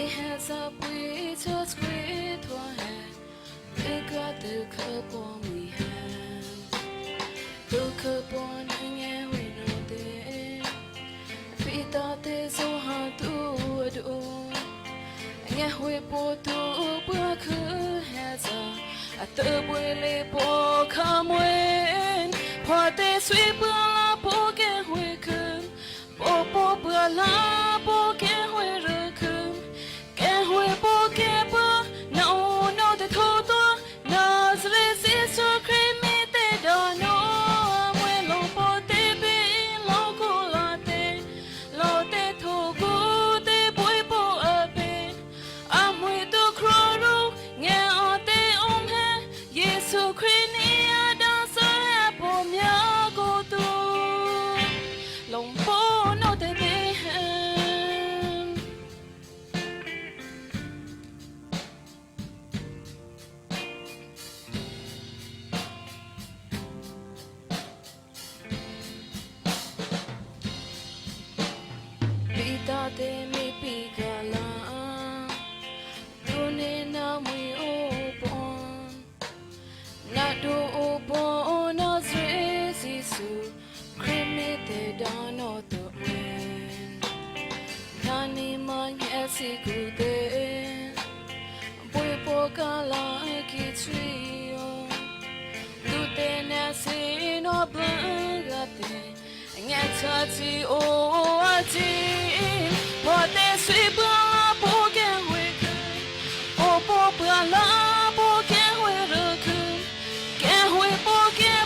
has a way to squid one. They got the cup on me hand. The cup on and we know they. We thought they so hard to it all. And yet we both do work has a third way come when. What they sweep a pocket we could. Popo la pocket we could. Can we pocket? No, no, the total. No, resist so creamy. They don't know. When low pote be local latte. Lotte to good. They boy po a bit. I'm with the crow. Yeah, all day on her. Yes, so creamy. Long for no the day Pita de mi pigala Dune na mui opon Na do opon na zrezi su Cremate down all the wind. Nani man yesi good. Boy pokala kitrio. Do the nasi no blangate. And yet touchy oh a team. What they sweep up poken wicked. Oh popala poken wicked. Can we poken?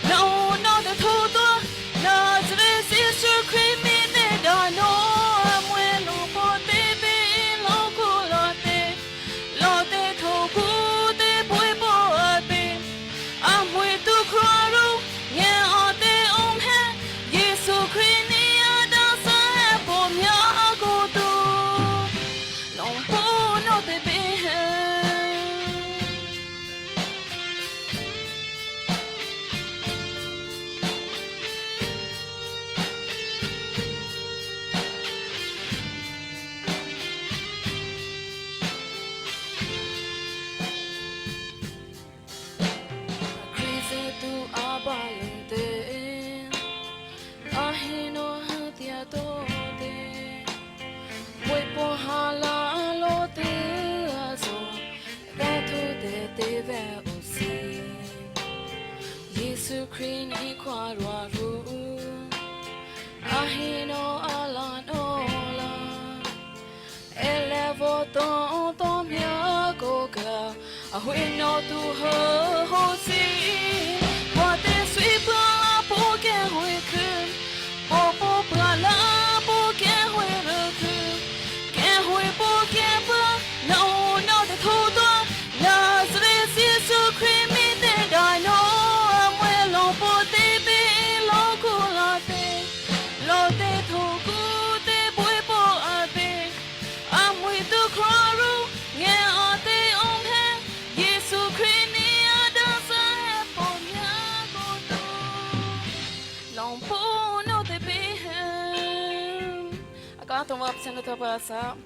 No, no, the total. No, this is your creamy. They don't know. I'm well, no, but they be local. Lotte, to good, they boy, boy, I'm with the crow. Yeah, all day on hand. Yes, so creamy. I dance a apple. Yeah, I go to long for no, they be. Yesu Christi kwa ru ahino ala nola elevo to mia goga ahino tu ho si what is sweep la poke we popo la poke we can we poke no no the total no this is so creamy that I know Long for no the be I got to up send it up us up.